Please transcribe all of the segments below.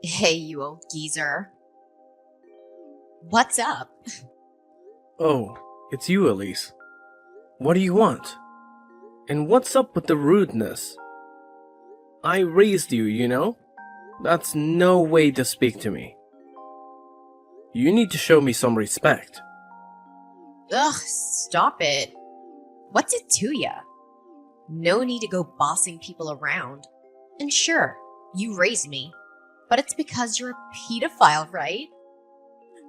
Hey, you old geezer. What's up? Oh, it's you, Elise. What do you want? And what's up with the rudeness? I raised you, you know? That's no way to speak to me. You need to show me some respect. Ugh, stop it. What's it to ya? No need to go bossing people around. And sure, you raised me, but it's because you're a pedophile, right?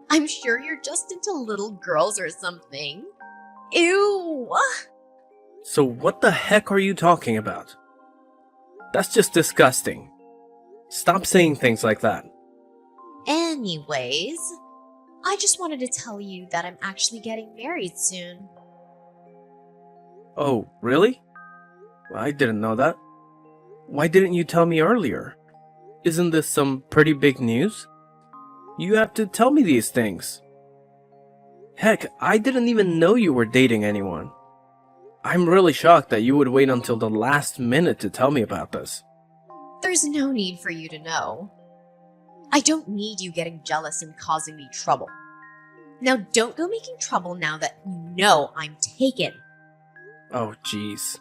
I'm sure you're just into little girls or something. Ew! So what the heck are you talking about? That's just disgusting. Stop saying things like that. Anyways, I just wanted to tell you that I'm actually getting married soon. Oh, really? I didn't know that. Why didn't you tell me earlier? Isn't this some pretty big news? You have to tell me these things. Heck, I didn't even know you were dating anyone. I'm really shocked that you would wait until the last minute to tell me about this. There's no need for you to know. I don't need you getting jealous and causing me trouble. Now don't go making trouble now that you know I'm taken. Oh, jeez.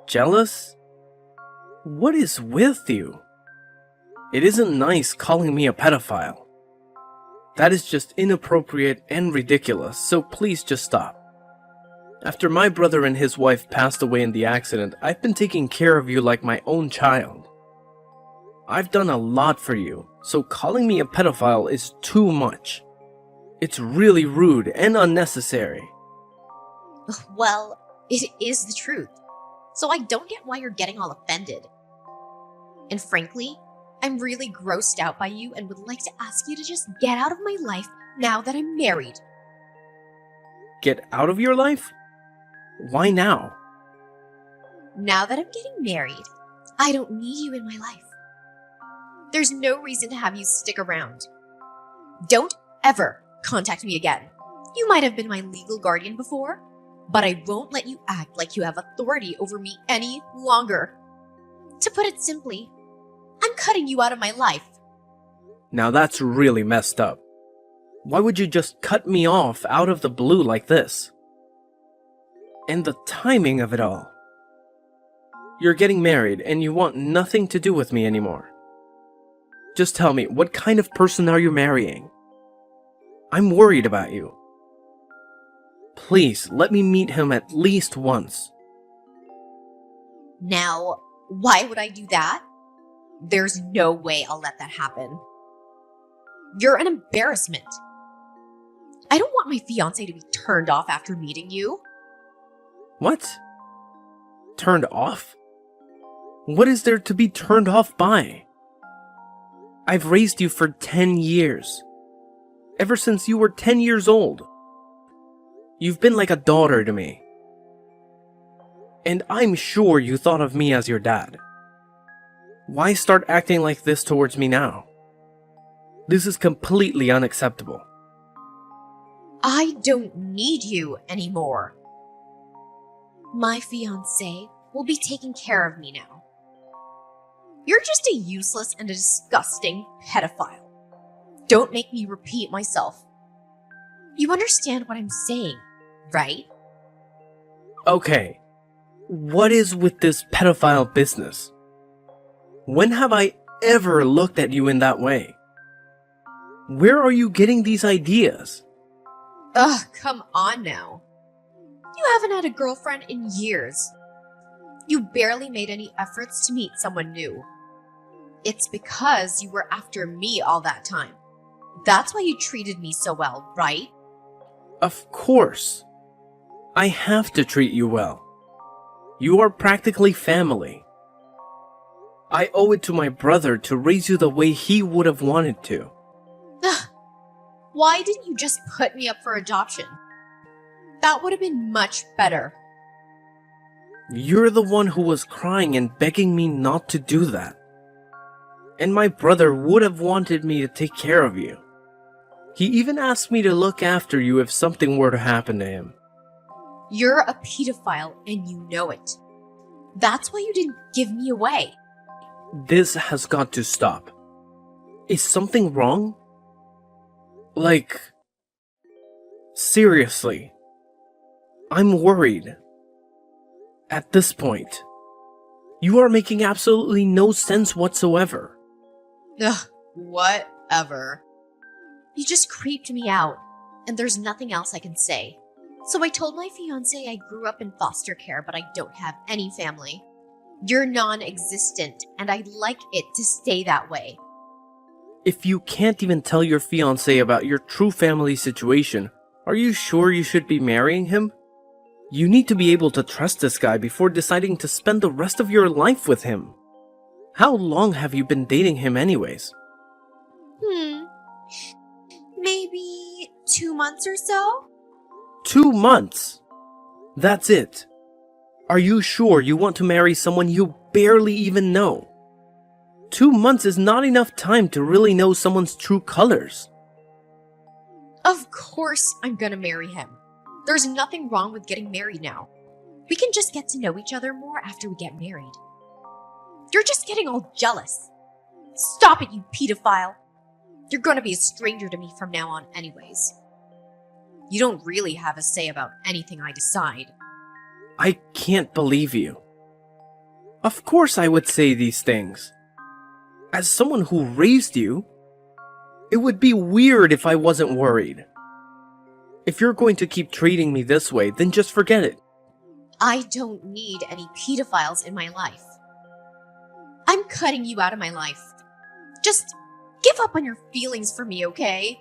Jealous? What is with you? It isn't nice calling me a pedophile. That is just inappropriate and ridiculous, so please just stop. After my brother and his wife passed away in the accident, I've been taking care of you like my own child. I've done a lot for you, so calling me a pedophile is too much. It's really rude and unnecessary. Well, it is the truth, so I don't get why you're getting all offended. And frankly, I'm really grossed out by you and would like to ask you to just get out of my life now that I'm married. Get out of your life? Why now? Now that I'm getting married, I don't need you in my life. There's no reason to have you stick around. Don't ever contact me again. You might have been my legal guardian before, but I won't let you act like you have authority over me any longer. To put it simply, I'm cutting you out of my life. Now that's really messed up. Why would you just cut me off out of the blue like this? And the timing of it all. You're getting married and you want nothing to do with me anymore. Just tell me, what kind of person are you marrying? I'm worried about you. Please, let me meet him at least once. Now, why would I do that? There's no way I'll let that happen. You're an embarrassment. I don't want my fiancé to be turned off after meeting you. What? Turned off? What is there to be turned off by? I've raised you for 10 years. Ever since you were 10 years old. You've been like a daughter to me. And I'm sure you thought of me as your dad. Why start acting like this towards me now? This is completely unacceptable. I don't need you anymore. My fiancé will be taking care of me now. You're just a useless and a disgusting pedophile. Don't make me repeat myself. You understand what I'm saying, right? Okay, what is with this pedophile business? When have I ever looked at you in that way? Where are you getting these ideas? Ugh, come on now. You haven't had a girlfriend in years. You barely made any efforts to meet someone new. It's because you were after me all that time. That's why you treated me so well, right? Of course. I have to treat you well. You are practically family. I owe it to my brother to raise you the way he would have wanted to. Ugh. Why didn't you just put me up for adoption? That would have been much better. You're the one who was crying and begging me not to do that. And my brother would have wanted me to take care of you. He even asked me to look after you if something were to happen to him. You're a pedophile and you know it. That's why you didn't give me away. This has got to stop. Is something wrong? Like, seriously, I'm worried. At this point, you are making absolutely no sense whatsoever. Ugh, whatever. You just creeped me out, and there's nothing else I can say. So I told my fiancé I grew up in foster care, but I don't have any family. You're non-existent, and I'd like it to stay that way. If you can't even tell your fiancé about your true family situation, are you sure you should be marrying him? You need to be able to trust this guy before deciding to spend the rest of your life with him. How long have you been dating him anyways? Maybe 2 months or so? 2 months? That's it. Are you sure you want to marry someone you barely even know? 2 months is not enough time to really know someone's true colors. Of course I'm gonna marry him. There's nothing wrong with getting married now. We can just get to know each other more after we get married. You're just getting all jealous. Stop it, you pedophile. You're gonna be a stranger to me from now on anyways. You don't really have a say about anything I decide. I can't believe you. Of course I would say these things. As someone who raised you, it would be weird if I wasn't worried. If you're going to keep treating me this way, then just forget it. I don't need any pedophiles in my life. I'm cutting you out of my life. Just give up on your feelings for me, okay?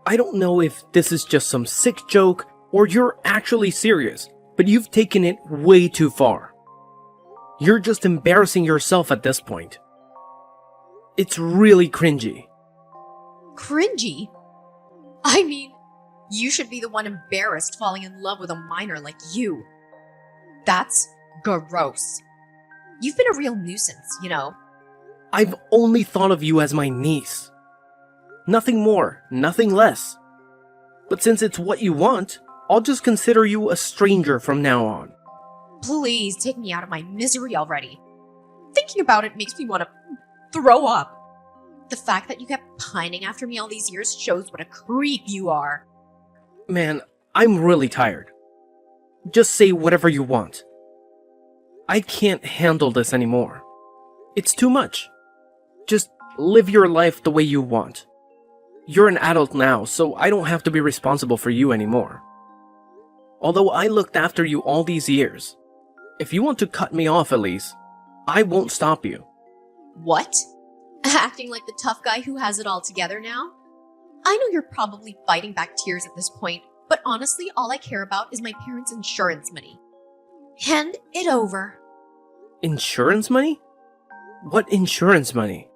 I don't know if this is just some sick joke or you're actually serious, but you've taken it way too far. You're just embarrassing yourself at this point. It's really cringy. Cringy? I mean, you should be the one embarrassed falling in love with a minor like you. That's gross. You've been a real nuisance, you know. I've only thought of you as my niece. Nothing more, nothing less. But since it's what you want, I'll just consider you a stranger from now on. Please take me out of my misery already. Thinking about it makes me want to throw up. The fact that you kept pining after me all these years shows what a creep you are. Man, I'm really tired. Just say whatever you want. I can't handle this anymore. It's too much. Just live your life the way you want. You're an adult now, so I don't have to be responsible for you anymore. Although I looked after you all these years, if you want to cut me off, Elise, I won't stop you. What? Acting like the tough guy who has it all together now? I know you're probably fighting back tears at this point, but honestly, all I care about is my parents' insurance money. Hand it over. Insurance money? What insurance money?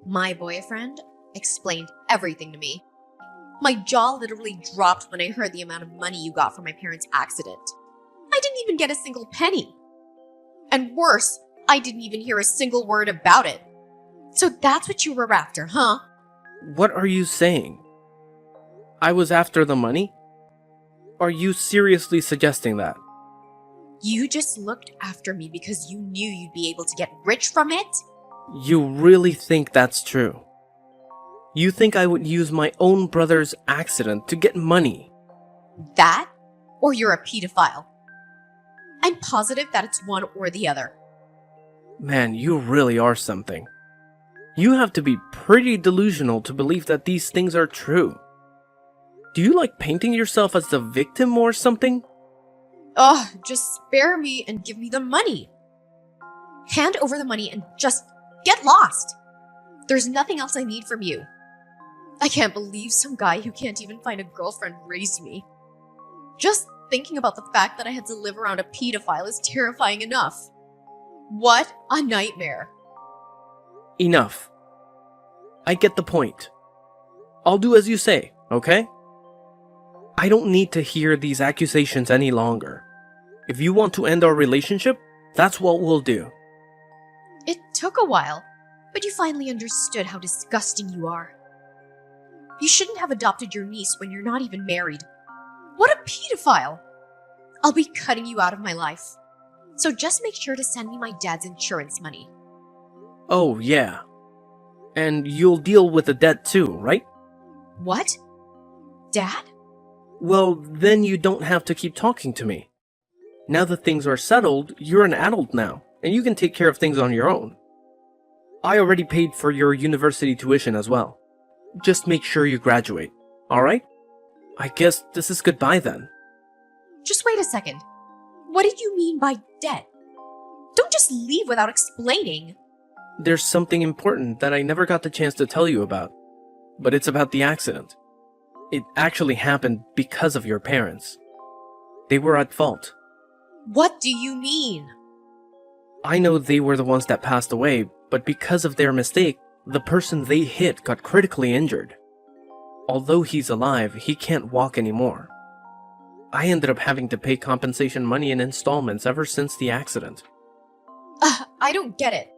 My boyfriend explained everything to me. My jaw literally dropped when I heard the amount of money you got from my parents' accident. I didn't even get a single penny. And worse, I didn't even hear a single word about it. So that's what you were after, huh? What are you saying? I was after the money? Are you seriously suggesting that? You just looked after me because you knew you'd be able to get rich from it? You really think that's true? You think I would use my own brother's accident to get money? That? Or you're a pedophile? I'm positive that it's one or the other. Man, you really are something. You have to be pretty delusional to believe that these things are true. Do you like painting yourself as the victim or something? Ugh, just spare me and give me the money. Hand over the money and just get lost. There's nothing else I need from you. I can't believe some guy who can't even find a girlfriend raised me. Just thinking about the fact that I had to live around a pedophile is terrifying enough. What a nightmare. Enough. I get the point. I'll do as you say, okay? I don't need to hear these accusations any longer. If you want to end our relationship, that's what we'll do. It took a while, but you finally understood how disgusting you are. You shouldn't have adopted your niece when you're not even married. What a pedophile! I'll be cutting you out of my life. So just make sure to send me my dad's insurance money. Oh, yeah. And you'll deal with the debt too, right? What? Dad? Well, then you don't have to keep talking to me. Now that things are settled, you're an adult now, and you can take care of things on your own. I already paid for your university tuition as well. Just make sure you graduate, alright? I guess this is goodbye then. Just wait a second. What did you mean by debt? Don't just leave without explaining. There's something important that I never got the chance to tell you about, but it's about the accident. It actually happened because of your parents. They were at fault. What do you mean? I know they were the ones that passed away, but because of their mistake, the person they hit got critically injured. Although he's alive, he can't walk anymore. I ended up having to pay compensation money in installments ever since the accident. I don't get it.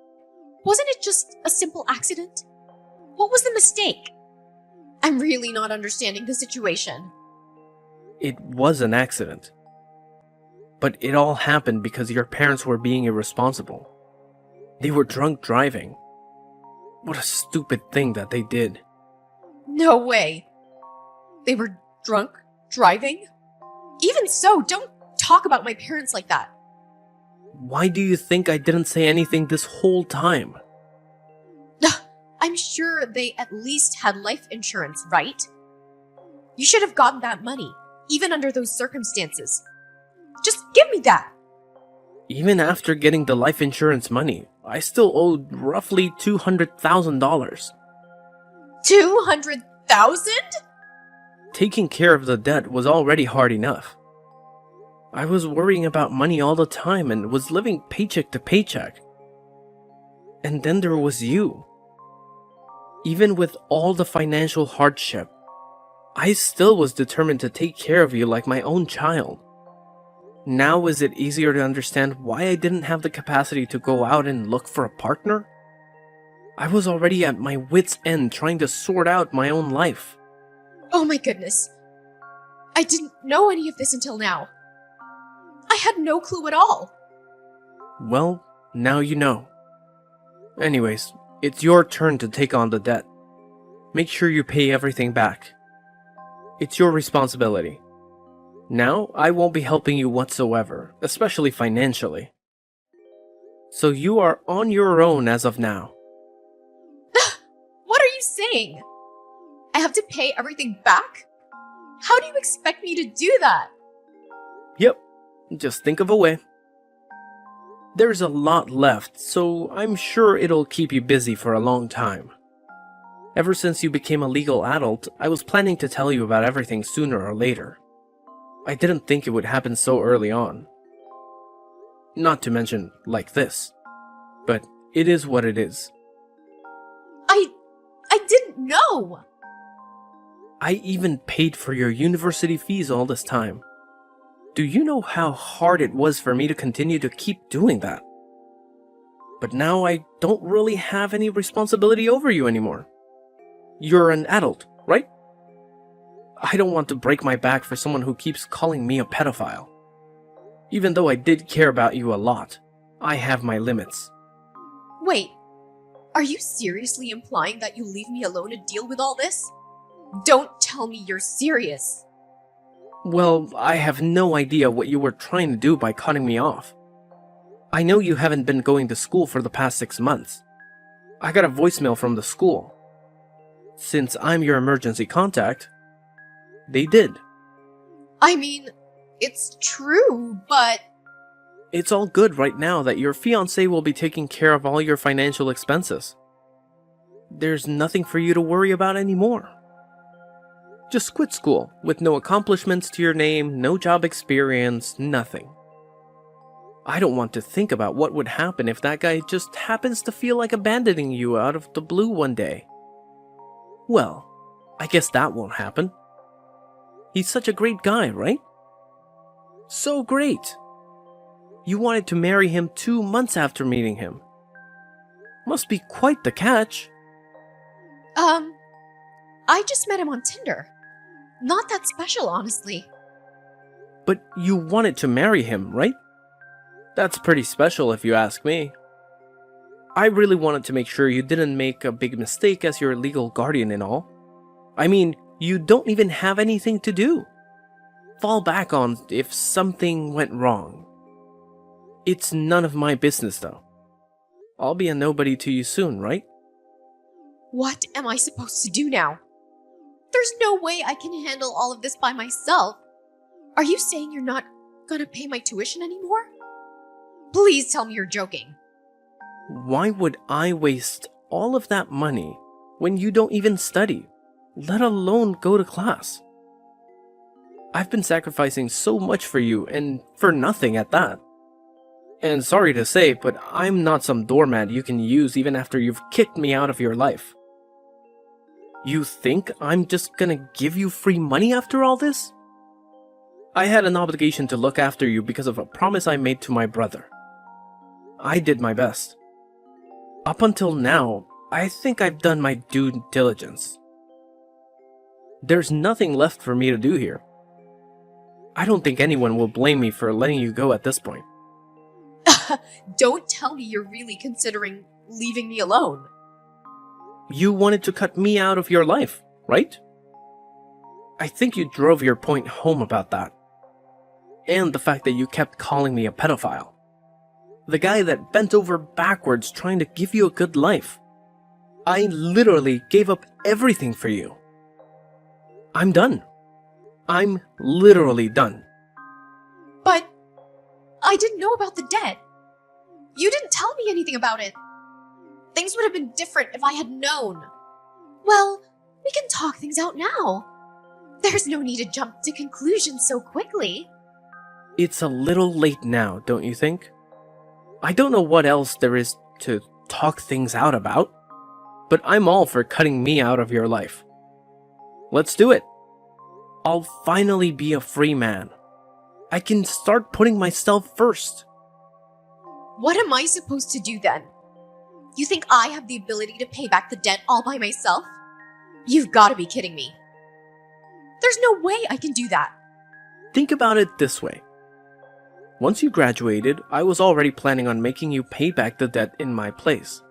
Wasn't it just a simple accident? What was the mistake? I'm really not understanding the situation. It was an accident. But it all happened because your parents were being irresponsible. They were drunk driving. What a stupid thing that they did. No way. They were drunk driving? Even so, don't talk about my parents like that. Why do you think I didn't say anything this whole time? I'm sure they at least had life insurance, right? You should have gotten that money, even under those circumstances. Just give me that. Even after getting the life insurance money, I still owed roughly $200,000. 200,000? Taking care of the debt was already hard enough. I was worrying about money all the time and was living paycheck to paycheck. And then there was you. Even with all the financial hardship, I still was determined to take care of you like my own child. Now is it easier to understand why I didn't have the capacity to go out and look for a partner? I was already at my wit's end trying to sort out my own life. Oh my goodness. I didn't know any of this until now. I had no clue at all. Well, now you know. Anyways, it's your turn to take on the debt. Make sure you pay everything back. It's your responsibility. Now, I won't be helping you whatsoever, especially financially. So you are on your own as of now. What are you saying? I have to pay everything back? How do you expect me to do that? Yep, just think of a way. There's a lot left, so I'm sure it'll keep you busy for a long time. Ever since you became a legal adult, I was planning to tell you about everything sooner or later. I didn't think it would happen so early on. Not to mention, like this. But it is what it is. I didn't know. I even paid for your university fees all this time. Do you know how hard it was for me to continue to keep doing that? But now I don't really have any responsibility over you anymore. You're an adult, right? I don't want to break my back for someone who keeps calling me a pedophile. Even though I did care about you a lot, I have my limits. Wait, are you seriously implying that you'll leave me alone to deal with all this? Don't tell me you're serious. Well, I have no idea what you were trying to do by cutting me off. I know you haven't been going to school for the past 6 months. I got a voicemail from the school. Since I'm your emergency contact, they did. I mean, it's true, but... It's all good right now that your fiancé will be taking care of all your financial expenses. There's nothing for you to worry about anymore. Just quit school, with no accomplishments to your name, no job experience, nothing. I don't want to think about what would happen if that guy just happens to feel like abandoning you out of the blue one day. Well, I guess that won't happen. He's such a great guy, right? So great! You wanted to marry him 2 months after meeting him. Must be quite the catch. I just met him on Tinder. Not that special, honestly. But you wanted to marry him, right? That's pretty special if you ask me. I really wanted to make sure you didn't make a big mistake as your legal guardian and all. I mean, you don't even have anything to do. Fall back on if something went wrong. It's none of my business though. I'll be a nobody to you soon, right? What am I supposed to do now? There's no way I can handle all of this by myself. Are you saying you're not gonna pay my tuition anymore? Please tell me you're joking. Why would I waste all of that money when you don't even study, let alone go to class? I've been sacrificing so much for you and for nothing at that. And sorry to say, but I'm not some doormat you can use even after you've kicked me out of your life. You think I'm just gonna give you free money after all this? I had an obligation to look after you because of a promise I made to my brother. I did my best. Up until now, I think I've done my due diligence. There's nothing left for me to do here. I don't think anyone will blame me for letting you go at this point. Don't tell me you're really considering leaving me alone. You wanted to cut me out of your life, right? I think you drove your point home about that. And the fact that you kept calling me a pedophile. The guy that bent over backwards trying to give you a good life. I literally gave up everything for you. I'm done. I'm literally done. But I didn't know about the debt. You didn't tell me anything about it. Things would have been different if I had known. Well, we can talk things out now. There's no need to jump to conclusions so quickly. It's a little late now, don't you think? I don't know what else there is to talk things out about, but I'm all for cutting me out of your life. Let's do it. I'll finally be a free man. I can start putting myself first. What am I supposed to do then? You think I have the ability to pay back the debt all by myself? You've got to be kidding me. There's no way I can do that. Think about it this way. Once you graduated, I was already planning on making you pay back the debt in my place.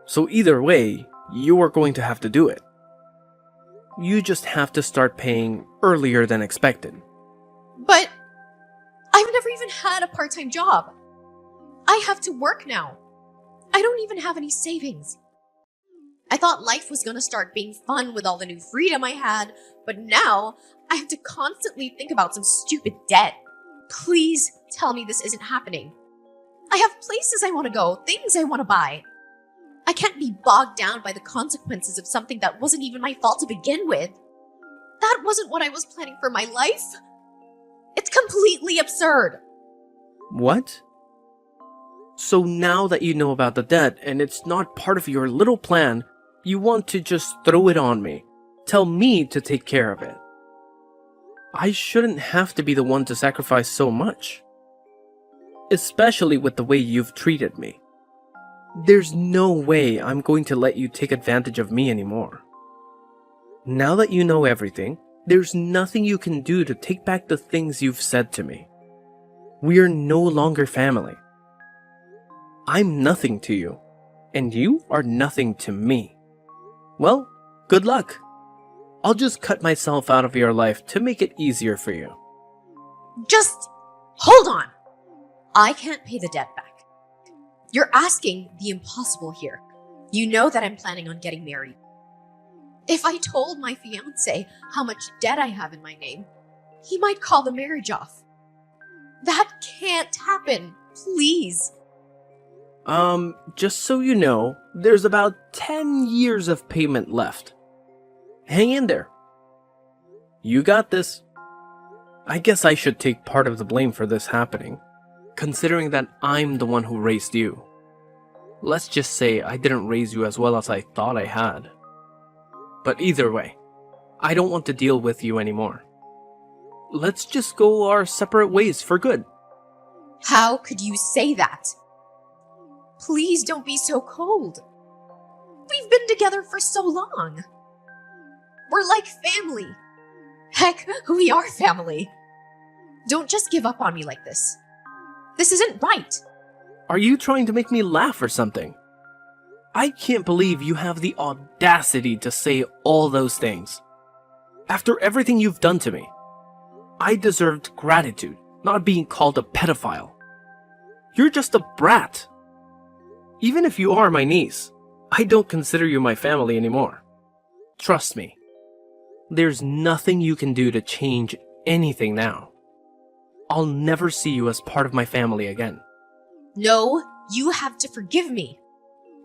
So either way, you are going to have to do it. You just have to start paying earlier than expected. But I've never even had a part-time job. I have to work now. I don't even have any savings. I thought life was gonna start being fun with all the new freedom I had, but now I have to constantly think about some stupid debt. Please tell me this isn't happening. I have places I want to go, things I want to buy. I can't be bogged down by the consequences of something that wasn't even my fault to begin with. That wasn't what I was planning for my life. It's completely absurd. What? So now that you know about the debt and it's not part of your little plan, you want to just throw it on me. Tell me to take care of it. I shouldn't have to be the one to sacrifice so much. Especially with the way you've treated me. There's no way I'm going to let you take advantage of me anymore. Now that you know everything, there's nothing you can do to take back the things you've said to me. We're no longer family. I'm nothing to you, and you are nothing to me. Well, good luck. I'll just cut myself out of your life to make it easier for you. Just hold on. I can't pay the debt back. You're asking the impossible here. You know that I'm planning on getting married. If I told my fiancé how much debt I have in my name, he might call the marriage off. That can't happen. Please. Just so you know, there's about 10 years of payment left. Hang in there. You got this. I guess I should take part of the blame for this happening, considering that I'm the one who raised you. Let's just say I didn't raise you as well as I thought I had. But either way, I don't want to deal with you anymore. Let's just go our separate ways for good. How could you say that? Please don't be so cold. We've been together for so long. We're like family. Heck, we are family. Don't just give up on me like this. This isn't right. Are you trying to make me laugh or something? I can't believe you have the audacity to say all those things. After everything you've done to me, I deserved gratitude, not being called a pedophile. You're just a brat. Even if you are my niece, I don't consider you my family anymore. Trust me, there's nothing you can do to change anything now. I'll never see you as part of my family again. No, you have to forgive me.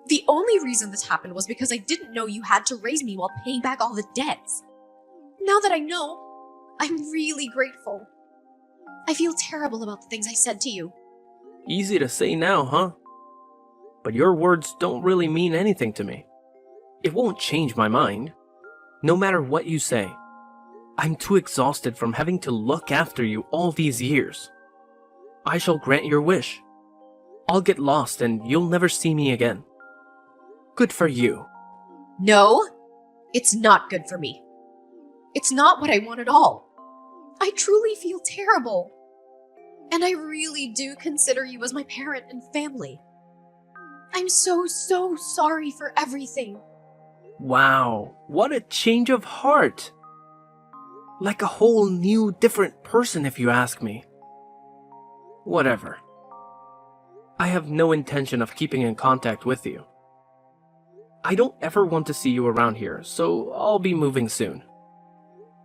The only reason this happened was because I didn't know you had to raise me while paying back all the debts. Now that I know, I'm really grateful. I feel terrible about the things I said to you. Easy to say now, huh? But your words don't really mean anything to me. It won't change my mind. No matter what you say, I'm too exhausted from having to look after you all these years. I shall grant your wish. I'll get lost and you'll never see me again. Good for you. No, it's not good for me. It's not what I want at all. I truly feel terrible. And I really do consider you as my parent and family. I'm so sorry for everything. Wow, what a change of heart. Like a whole new, different person if you ask me. Whatever. I have no intention of keeping in contact with you. I don't ever want to see you around here, so I'll be moving soon.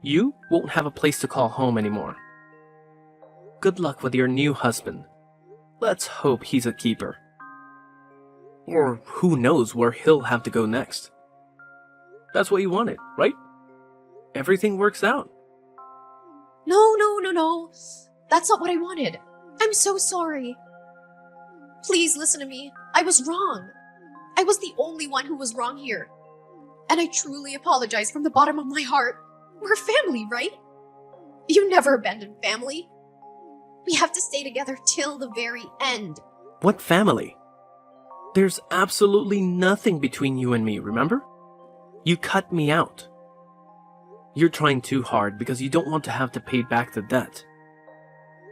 You won't have a place to call home anymore. Good luck with your new husband. Let's hope he's a keeper. Or who knows where he'll have to go next. That's what you wanted, right? Everything works out. No. That's not what I wanted. I'm so sorry. Please listen to me. I was wrong. I was the only one who was wrong here. And I truly apologize from the bottom of my heart. We're family, right? You never abandoned family. We have to stay together till the very end. What family? There's absolutely nothing between you and me, remember? You cut me out. You're trying too hard because you don't want to have to pay back the debt.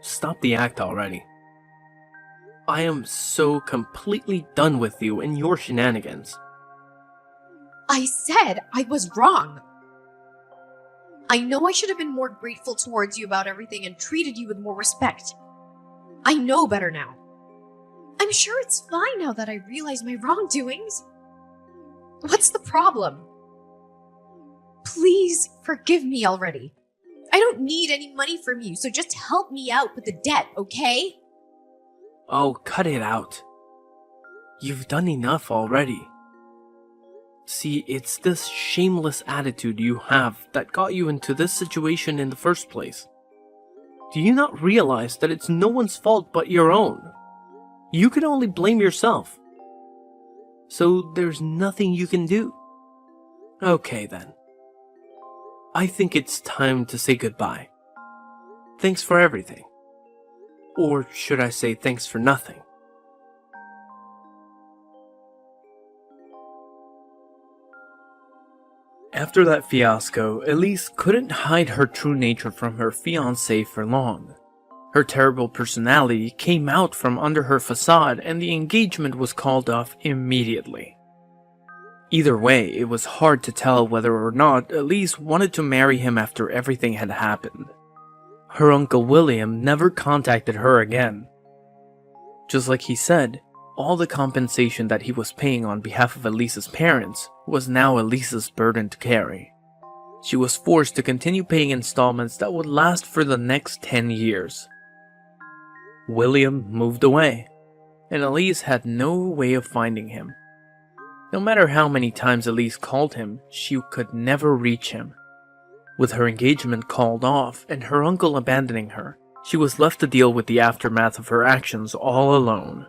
Stop the act already. I am so completely done with you and your shenanigans. I said I was wrong. I know I should have been more grateful towards you about everything and treated you with more respect. I know better now. I'm sure it's fine now that I realize my wrongdoings. What's the problem? Please forgive me already. I don't need any money from you, so just help me out with the debt, okay? Oh, cut it out. You've done enough already. See, it's this shameless attitude you have that got you into this situation in the first place. Do you not realize that it's no one's fault but your own? You can only blame yourself. So there's nothing you can do. Okay then. I think it's time to say goodbye. Thanks for everything. Or should I say thanks for nothing? After that fiasco, Elise couldn't hide her true nature from her fiancé for long. Her terrible personality came out from under her facade and the engagement was called off immediately. Either way, it was hard to tell whether or not Elise wanted to marry him after everything had happened. Her Uncle William never contacted her again. Just like he said, all the compensation that he was paying on behalf of Elise's parents was now Elise's burden to carry. She was forced to continue paying installments that would last for the next 10 years. William moved away, and Elise had no way of finding him. No matter how many times Elise called him, she could never reach him. With her engagement called off and her uncle abandoning her, she was left to deal with the aftermath of her actions all alone.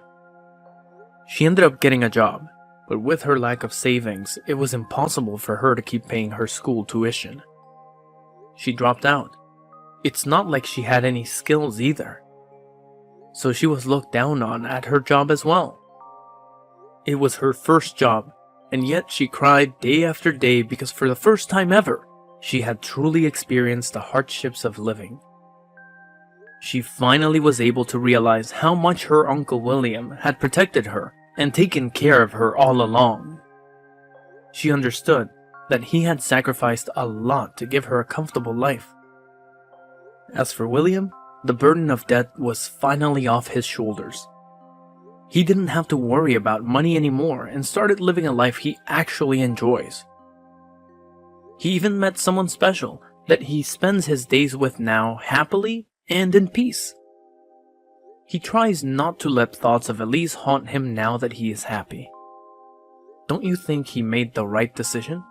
She ended up getting a job, but with her lack of savings, it was impossible for her to keep paying her school tuition. She dropped out. It's not like she had any skills either. So she was looked down on at her job as well. It was her first job, and yet she cried day after day because for the first time ever, she had truly experienced the hardships of living. She finally was able to realize how much her Uncle William had protected her and taken care of her all along. She understood that he had sacrificed a lot to give her a comfortable life. As for William, the burden of debt was finally off his shoulders. He didn't have to worry about money anymore and started living a life he actually enjoys. He even met someone special that he spends his days with now happily and in peace. He tries not to let thoughts of Elise haunt him now that he is happy. Don't you think he made the right decision?